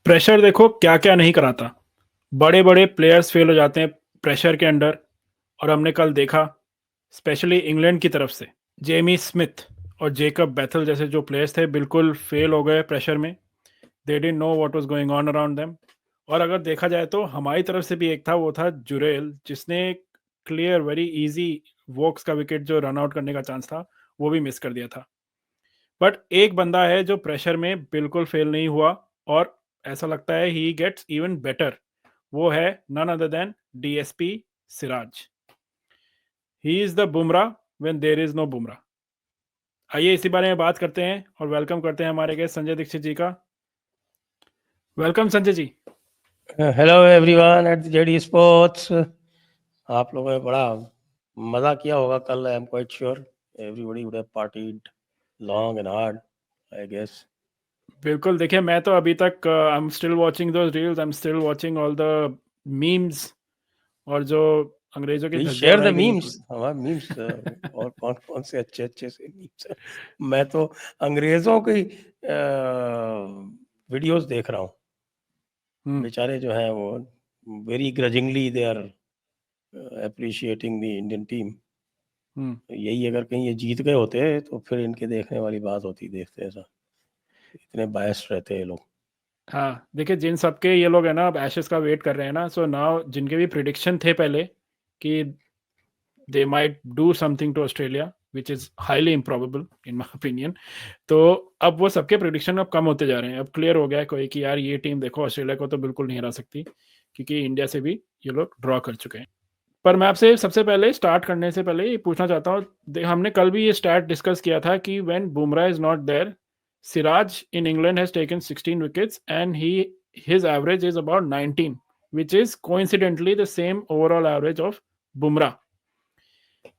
Pressure देखो क्या-क्या नहीं कराता। बड़े-बड़े प्लेयर्स फेल हो जाते हैं प्रेशर के अंडर और हमने कल देखा स्पेशली इंग्लैंड की तरफ से जेमी स्मिथ और जेकब बैथल जैसे जो प्लेयर्स थे बिल्कुल फेल हो गए प्रेशर में। They didn't know what was going on around them. और अगर देखा जाए तो हमारी तरफ से भी एक था वो था जुरेल जिसने क्लियर वेरी ईज़ी वोक्स का विकेट जो रन आउट करने का चांस था, वो भी मिस कर दिया था। बट एक बंदा है जो प्रेशर में बिल्कुल फेल नहीं हुआ और ऐसा लगता है ही गेट्स इवन बेटर। वो है none other than DSP Siraj. He is the Bumrah when there is no Bumrah. आइए इसी बारे में बात करते हैं और वेलकम करते हैं हमारे गेस्ट संजय दीक्षित जी का। Welcome Sanjay ji. Hello everyone at JD sports. आप लोगों ने बड़ा मजा किया होगा कल। I am quite sure everybody would have partied long and hard, I guess. बिल्कुल, देखिए मैं तो अभी तक I am still watching those reels, I am still watching all the memes और जो अंग्रेज़ों की प्लीज धज्जियाँ शेयर द उड़ाई गई हैं मीम्स, कल। हमारे मीम्स और कौन कौन से अच्छे अच्छे से मीम्स हैं। मैं तो अंग्रेजों की वीडियोस देख रहा हूँ। हुँ, बेचारे जो हैं वो very grudgingly they are appreciating the Indian team. हुँ। यही अगर कहीं ये जीत गए होते तो फिर इनके देखने वाली बात होती। देखते ऐसा इतने बायस्ड रहते हैं ये लोग। हाँ, देखिए जिन सबके ये लोग है ना अब एशेज़ का वेट कर रहे हैं ना, सो नाउ जिनके भी प्रेडिक्शन थे पहले कि they might do something to Australia which is highly improbable in my opinion. तो अब वो सबके प्रेडिक्शन अब कम होते जा रहे हैं। अब क्लियर हो गया है कोई कि यार ये टीम देखो ऑस्ट्रेलिया को तो बिल्कुल नहीं हरा सकती क्योंकि इंडिया से भी ये लोग ड्रॉ कर चुके हैं। पर मैं आपसे सबसे पहले स्टार्ट करने से पहले ये पूछना चाहता हूँ, हमने कल भी ये स्टैट डिस्कस किया था कि when Bumrah is not there, Siraj in England has taken 16 wickets and he his average is about 19 which is coincidentally the same overall average of Bumrah.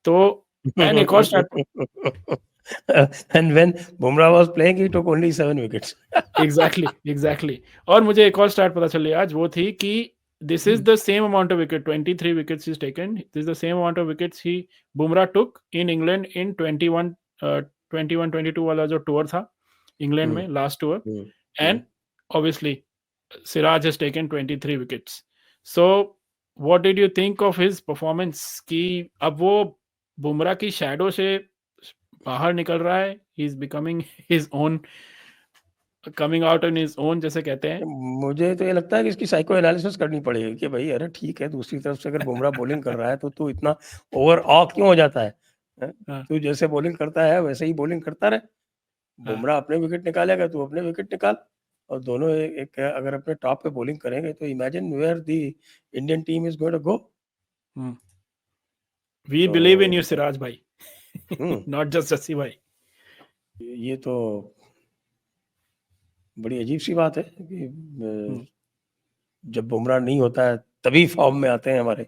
तो एंड एक और stat And when Bumrah was playing, he took only 7 wickets. Exactly और मुझे एक और stat पता चली आज, वो थी कि this is the same amount of wicket 23 wickets is taken, this is the same amount of wickets he Bumrah took in England in 21 वाला जो टूर था इंग्लैंड Hmm, में last tour. hmm, hmm. And obviously Siraj has taken 23 wickets. So what did you think of his performance कि अब वो बुमराह की shadow से बाहर निकल रहा है, he is becoming his own, coming out in his own जैसे कहते हैं। मुझे तो ये लगता है कि इसकी साइको एनालिसिस करनी पड़ेगी कि भाई अरे ठीक है, दूसरी तरफ से अगर बुमराह बॉलिंग कर रहा है तो तू इतना ओवर ऑ क्यों हो जाता है? हैं? हाँ, तू जैसे बॉलिंग करता है वैसे ही बॉलिंग करता रहे। हाँ, बुमराह अपने विकेट निकालेगा, तू अपने विकेट निकाल। और दोनों एक अगर अपने टॉप पे बॉलिंग करेंगे तो imagine where the Indian team is going to go. Hmm. We believe in you तो सिराज भाई, हम्म नॉट जस्ट जस्सी भाई। ये तो बड़ी अजीब सी बात है कि हुँ, जब बुमराह नहीं होता है तभी फॉर्म में आते हैं हमारे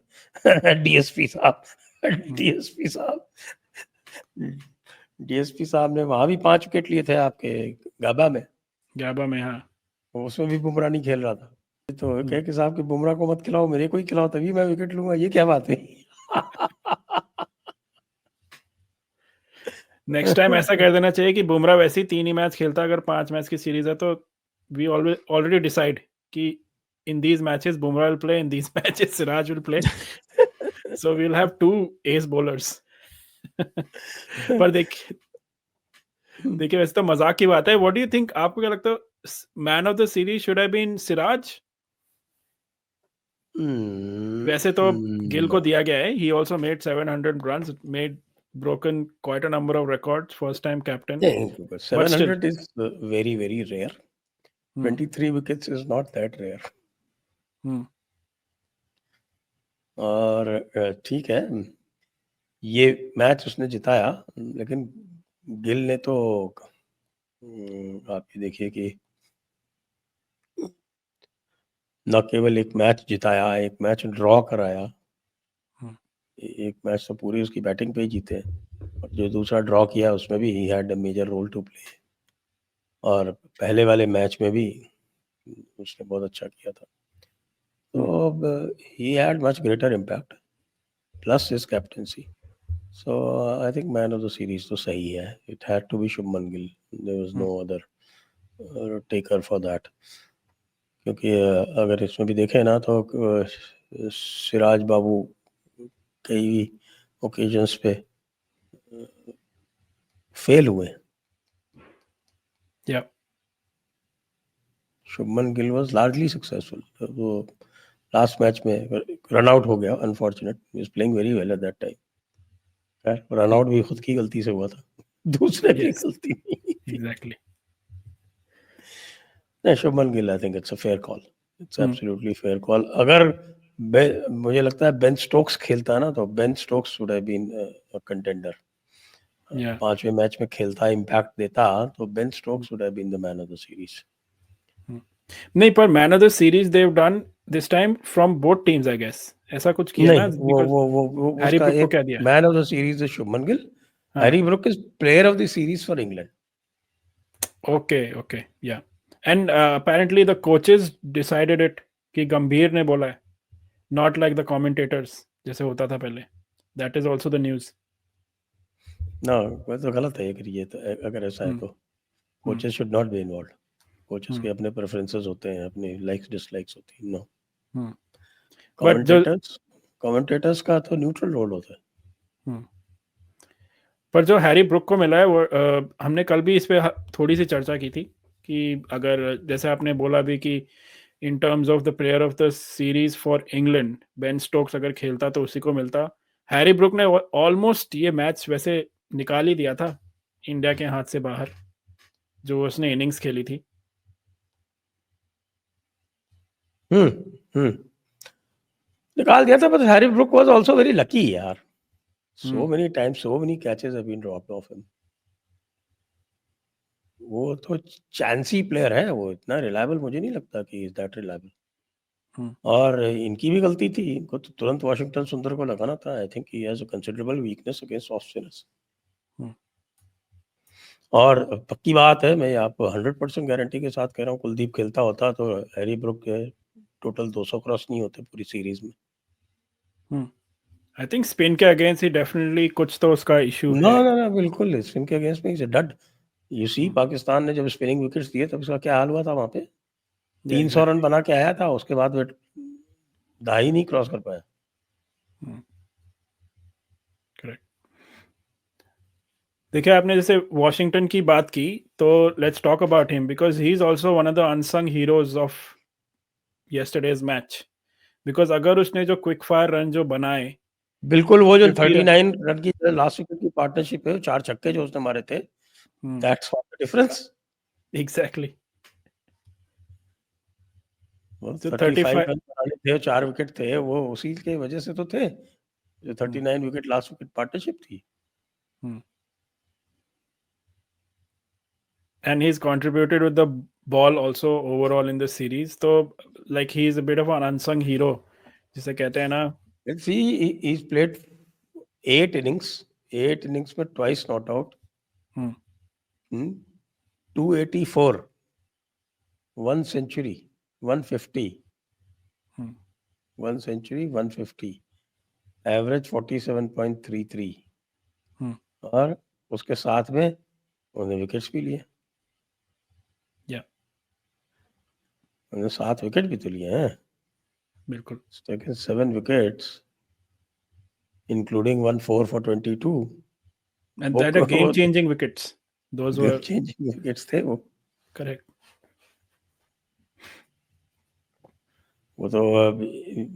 डीएसपी साहब। हुँ। डीएसपी साहब डीएसपी साहब ने वहां भी 5 विकेट लिए थे आपके गाबा में। गैबा में हाँ। उसमें भी बुमराह नहीं खेल रहा था। तो हुँ। कह के साहब कि बुमराह को मत खिलाओ, मेरे को ही खिलाओ तभी मैं विकेट लूंगा। ये क्या बात है? नेक्स्ट टाइम ऐसा कर देना चाहिए कि बुमराह वैसे ही 3 ही मैच खेलता है, अगर 5 मैच की सीरीज़ है तो वी ऑलरेडी डिसाइड कि in these matches Bumrah will play, in these matches Siraj will play, so we will have 2 एस बॉलर्स। पर देखिए वैसे तो मज़ाक की बात है। व्हाट डू यू थिंक, आपको क्या लगता है man of the series should have been Siraj? वैसे तो गिल को No. दिया गया है, he also made 700 runs, made broken quite a number of records, first time captain, but still. 700 is very very rare. Hmm, 23 wickets is not that rare. हुँ, और ठीक है, ये मैच उसने जिताया, लेकिन गिल ने तो आप ये देखिए कि न केवल एक मैच जिताया, एक मैच ड्रॉ कराया। हुँ, एक मैच तो पूरी उसकी बैटिंग पे ही जीते, और जो दूसरा ड्रॉ किया उसमें भी he had a major role to play. और पहले वाले मैच में भी उसने बहुत अच्छा किया था। तो हुँ, अब he had much greater impact plus his captaincy. So I think man of the series तो सही है. It had to be Shubman Gill. There was no other taker for that. क्योंकि अगर इसमें भी देखें ना तो सिराज बाबू कई ओकेजन्स पे फेल हुए। या Shubman Gill was largely successful. वो लास्ट मैच में रन आउट हो गया, unfortunate. He was playing very well at that time. Run out भी खुद की गलती से हुआ था, दूसरे की यस गलती नहीं थी। एग्जैक्टली। नहीं, Shubman Gill I think it's a fair call, it's absolutely fair call. अगर मुझे लगता है बेन स्टोक्स खेलता ना तो Ben Stokes would have been a contender. या 5वें मैच में खेलता, इम्पैक्ट देता, तो Ben Stokes would have been the man of the series. नहीं, पर man of the series they have done this time from both teams I guess, ऐसा कुछ किया नहीं, ना, वो बिकॉज वो वो, वो हैरी उसका ब्रुक को एक क्या दिया। मैन ऑफ द सीरीज है शुभमन गिल। हाँ Harry Brook is player of the series for England. Okay okay yeah and apparently the coaches decided it कि गंभीर ने बोला है, नॉट लाइक द कमेंटेटर्स जैसे होता था पहले। That is also the news. ना, वो तो गलत है। अगर ये तो अगर ऐसा है तो coaches should not be involve. Coaches के अपने प्रेफरेंसेस होते हैं, अपनी लाइक्स डिसलाइक्स होती हैं। नो, बट जो कमेंटेटर्स का तो न्यूट्रल रोल होता है। पर जो हैरी ब्रुक को मिला है वो हमने कल भी इस पे थोड़ी सी चर्चा की थी कि अगर जैसे आपने बोला भी कि in terms of the player of the series for England Ben Stokes अगर खेलता तो उसी को मिलता। हैरी ब्रुक ने ऑलमोस्ट ये मैच वैसे निकाल ही दिया था इंडिया के हाथ से बाहर, जो उसने इनिंग्स खेली थी। निकाल दिया था, but Harry Brook was also very lucky यार। So many times, so many catches have been dropped off him. वो तो चांसी प्लेयर है, वो इतना रिलायबल मुझे नहीं लगता कि इज दैट रिलायबल। और इनकी भी गलती थी, इनको तो तुरंत वाशिंगटन सुंदर को लगाना था। I think he has a considerable weakness against off spinners. और पक्की बात है, मैं आपको 100% गारंटी के साथ कह रहा हूँ, कुलदीप खेलता होता तो हैरी ब्रुक के टोटल 200 क्रॉस नहीं होते पूरी सीरीज में। आई थिंक स्पिन के अगेंस्ट ही डेफिनेटली कुछ तो उसका इशू ना है। ना ना, बिल्कुल स्पिन के अगेंस्ट में is a डड। You see, Pakistan ने जब स्पिनिंग विकेट्स दिए तब उसका क्या हाल हुआ था वहां पे। 300 रन बना के आया था, उसके बाद दाई नहीं क्रॉस कर पाया। करेक्ट। देखिए आपने जैसे वॉशिंगटन की बात की, तो let's talk about him because he is also one of the unsung heroes of yesterday's match. Because अगर उसने जो क्विक फायर रन जो बनाए, बिल्कुल, वो जो 50 39 रन की लास्ट विकेट की पार्टनरशिप है, 4 छक्के जो उसने मारे थे, that's what the difference. Exactly. वो जो 35 35 रन बनाने थे, 4 विकेट थे, वो उसी के वजह से तो थे, जो 39 विकेट लास्ट विकेट पार्टनरशिप थी। and he's contributed with the ball also overall in the series, so like he is a bit of an unsung hero जिसे कहते हैं ना। Let's see, he's played 8 innings, 8 innings में twice not out, 284, 1 century, 150, 1 century, 150, average 47.33, और उसके साथ में उन्होंने विकेट्स भी लिए। या उन्होंने 7 विकेट भी तो लिए हैं। बिल्कुल। 7 विकेट्स including 1 4 for 22, and वो that are game changing wickets, those were game changing wickets थे वो। correct। वो तो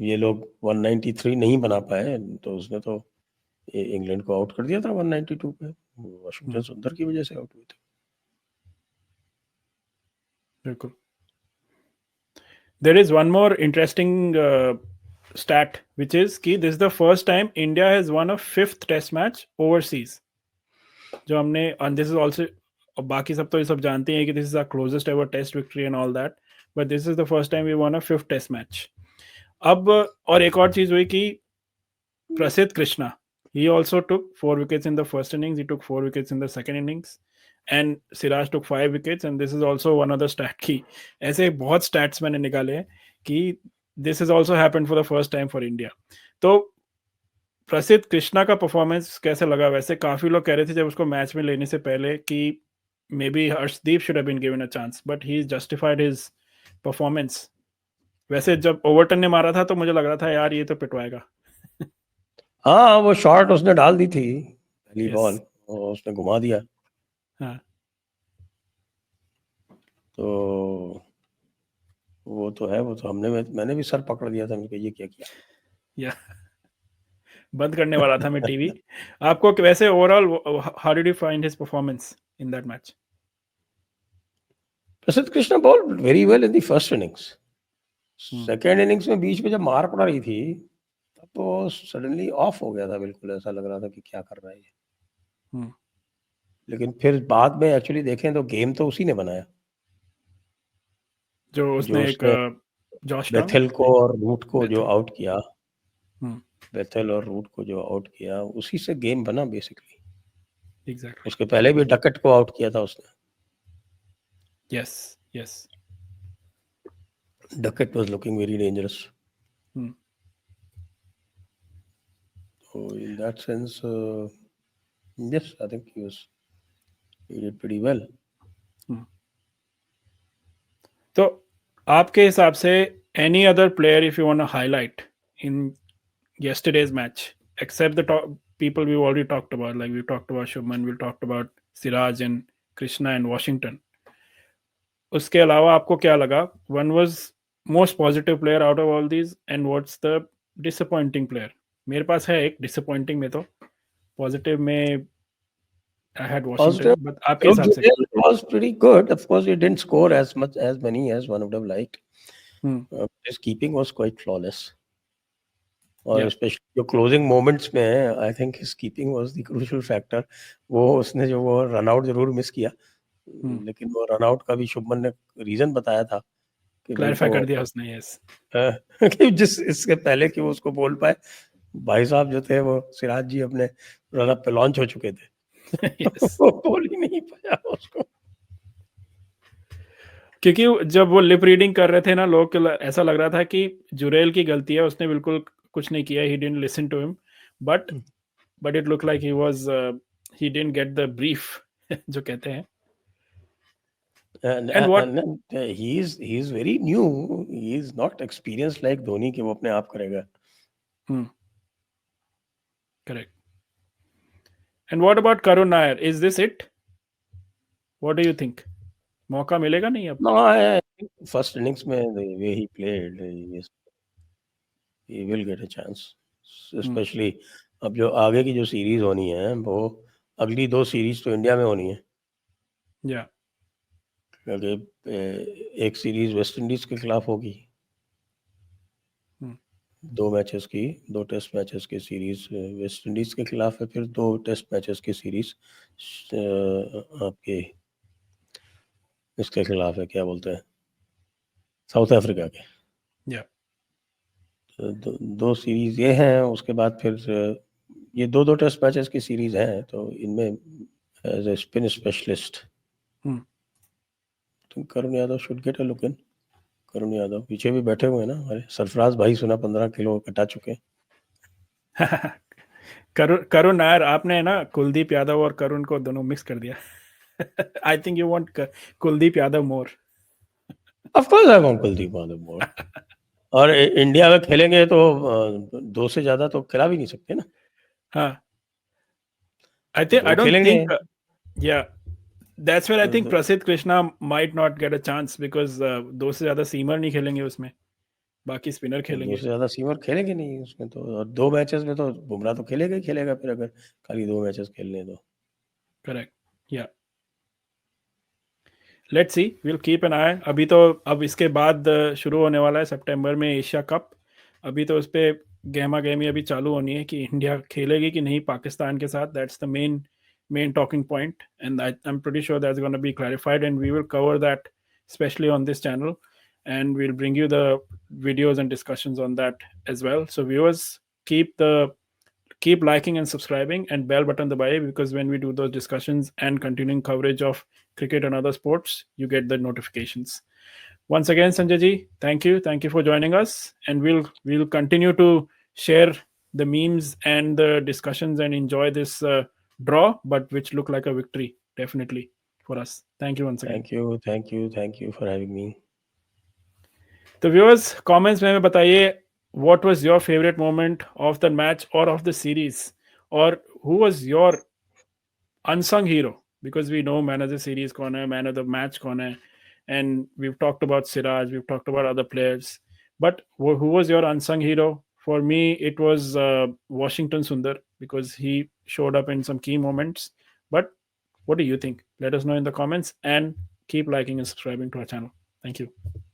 ये लोग 193 नहीं बना पाए, तो उसने तो इंग्लैंड को आउट कर दिया था 192 पे। वाशिंगटन सुंदर की वजह से आउट हुए थे। बिल्कुल। there is one more interesting stat which is कि this is the first time India has won a 5th test match overseas, जो हमने and this is also, बाकी सब तो ये सब जानते हैं कि this is our closest ever test victory and all that, but this is the first time we won a 5th test match। अब और एक और चीज हुई कि प्रसिद्ध Krishna, he also took 4 wickets in the first innings, he took 4 wickets in the second innings, and Siraj took 5 wickets, and this is also one other stat की ऐसे बहुत stats मैंने निकाले हैं कि this has also happened for the first time for India। तो प्रसिद्ध कृष्णा का परफॉर्मेंस कैसे लगा? वैसे काफी लोग कह रहे थे जब उसको मैच में लेने से पहले कि maybe Harshdeep should have been given a chance, but he's justified his performance वैसे जब ओवर्टन ने मारा था तो मुझे लग रहा था यार ये तो पिटवाएगा। हाँ, वो शॉट उसने डाल दी थी पहली Yes. बॉल, और उसने घुमा दिया। हाँ तो वो तो है, वो तो मैंने भी सर पकड़ दिया था, मैंने कहा ये क्या किया। या बंद करने वाला था मैं टीवी। आपको वैसे overall how did you find his performance in that match? Prasidh Krishna bowl very well in the first innings. Second innings में बीच में जब मार पड़ रही थी तब तो सडनली ऑफ हो गया था, बिल्कुल ऐसा लग रहा था कि क्या कर रहा है ये। लेकिन फिर बाद में एक्चुअली देखें तो गेम तो उसी ने बनाया, जो जो उसने एक उसने जॉश बेथेल को और रूट को जो बेथेल। आउट किया, बेथेल और रूट को जो आउट किया, उसी से गेम बना बेसिकली। एग्जैक्टली। उसके पहले भी डकेट को आउट किया था उसने। Yes yes. Duckett was looking very dangerous. So in that sense, yes, I think he did pretty well. तो आपके हिसाब से any other player if you want to highlight in yesterday's match except the people we've already talked about, like we talked about Shubman, we talked about Siraj and Krishna and Washington. उसके अलावा आपको क्या लगा? One was most positive player out of all these and what's the disappointing player? मेरे पास है एक disappointing में, तो positive में I had Washington, Positive. but आपके हिसाब से? Jurel was pretty good. Of course, he didn't score as many as one would have liked. His keeping was quite flawless. और स्पेशली जो क्लोजिंग मोमेंट्स में I think his keeping was the crucial factor. वो उसने जो वो run out जरूर miss किया, लेकिन वो रन आउट का भी शुभमन ने रीजन बताया था कि क्लैरिफाई कर दिया उसने। यस कि जिस इसके पहले कि वो उसको बोल पाए, भाई साहब जो थे वो सिराज जी अपने रन अप पे लॉन्च हो चुके थे। yes. वो बोल ही नहीं पाया उसको, क्योंकि जब वो लिप रीडिंग कर रहे थे ना, लोग ऐसा लग रहा था कि जुरेल की गलती है, उसने बिल्कुल कुछ नहीं किया, he didn't listen to him, but it look like he didn't get the brief जो कहते हैं। and he is very new, he is not experienced like Dhoni कि वो अपने आप करेगा। Correct. And what about Karun Nair? Is this it? What do you think? मौका मिलेगा नहीं अब? No, I think first innings में the way he played, he will get a chance, especially अब जो आगे की जो सीरीज होनी है, वो अगली 2 सीरीज तो इंडिया में होनी है। या क्योंकि एक सीरीज वेस्ट इंडीज के खिलाफ होगी, 2 मैचेस की, 2 टेस्ट मैचेस की सीरीज वेस्ट इंडीज के खिलाफ है, फिर 2 टेस्ट मैचेस की सीरीज आपके इसके खिलाफ है, क्या बोलते हैं, साउथ अफ्रीका के। या दो सीरीज ये हैं, उसके बाद फिर ये 2 टेस्ट मैचेस की सीरीज हैं, तो इनमें as a spin specialist Karun Yadav should get a look in. Karun Yadav पीछे भी बैठे हुए हैं ना हमारे सरफराज भाई, सुना 15 किलो कटा चुके हैं। करुण नायर, आपने ना कुलदीप यादव और करुण को दोनों मिक्स कर दिया। I think you want Kuldeep Yadav more. Of course I want Kuldeep Yadav more. और इंडिया में खेलेंगे तो 2 से ज्यादा तो खिला भी नहीं सकते ना। हाँ, I don't think yeah, that's where I think Prasidh Krishna might not get a chance because 2 से ज्यादा सीमर नहीं खेलेंगे उसमें, बाकी स्पिनर खेलेंगे। 2 से ज्यादा सीमर खेलेंगे नहीं उसमें तो, और 2 मैचेस में तो बुमराह तो खेलेगा ही खेलेगा, फिर अगर खाली 2 मैचेस खेलने तो। Correct, yeah let's see, will keep an eye. अभी तो अब इसके बाद शुरू होने वाला है सितंबर में एशिया कप। अभी तो उस पर गहमा गहमी अभी चालू होनी है कि इंडिया खेलेगी कि नहीं पाकिस्तान के साथ। That's the main talking point, and I'm pretty sure that's going to be clarified, and we will cover that especially on this channel, and we'll bring you the videos and discussions on that as well. So viewers, keep liking and subscribing and bell button dabaye, because when we do those discussions and continuing coverage of cricket and other sports, you get the notifications. Once again, Sanjay ji, thank you for joining us, and we'll continue to share the memes and the discussions and enjoy this draw, but which look like a victory definitely for us. Thank you once again. Thank you for having me. तो viewers comments में बताइए what was your favourite moment of the match और of the series, और who was your unsung hero, because we know man of the series कौन है, man of the match कौन है, and we've talked about Siraj, we've talked about other players, but who was your unsung hero? For me it was Washington Sundar, because he showed up in some key moments. But what do you think? Let us know in the comments, and keep liking and subscribing to our channel. Thank you.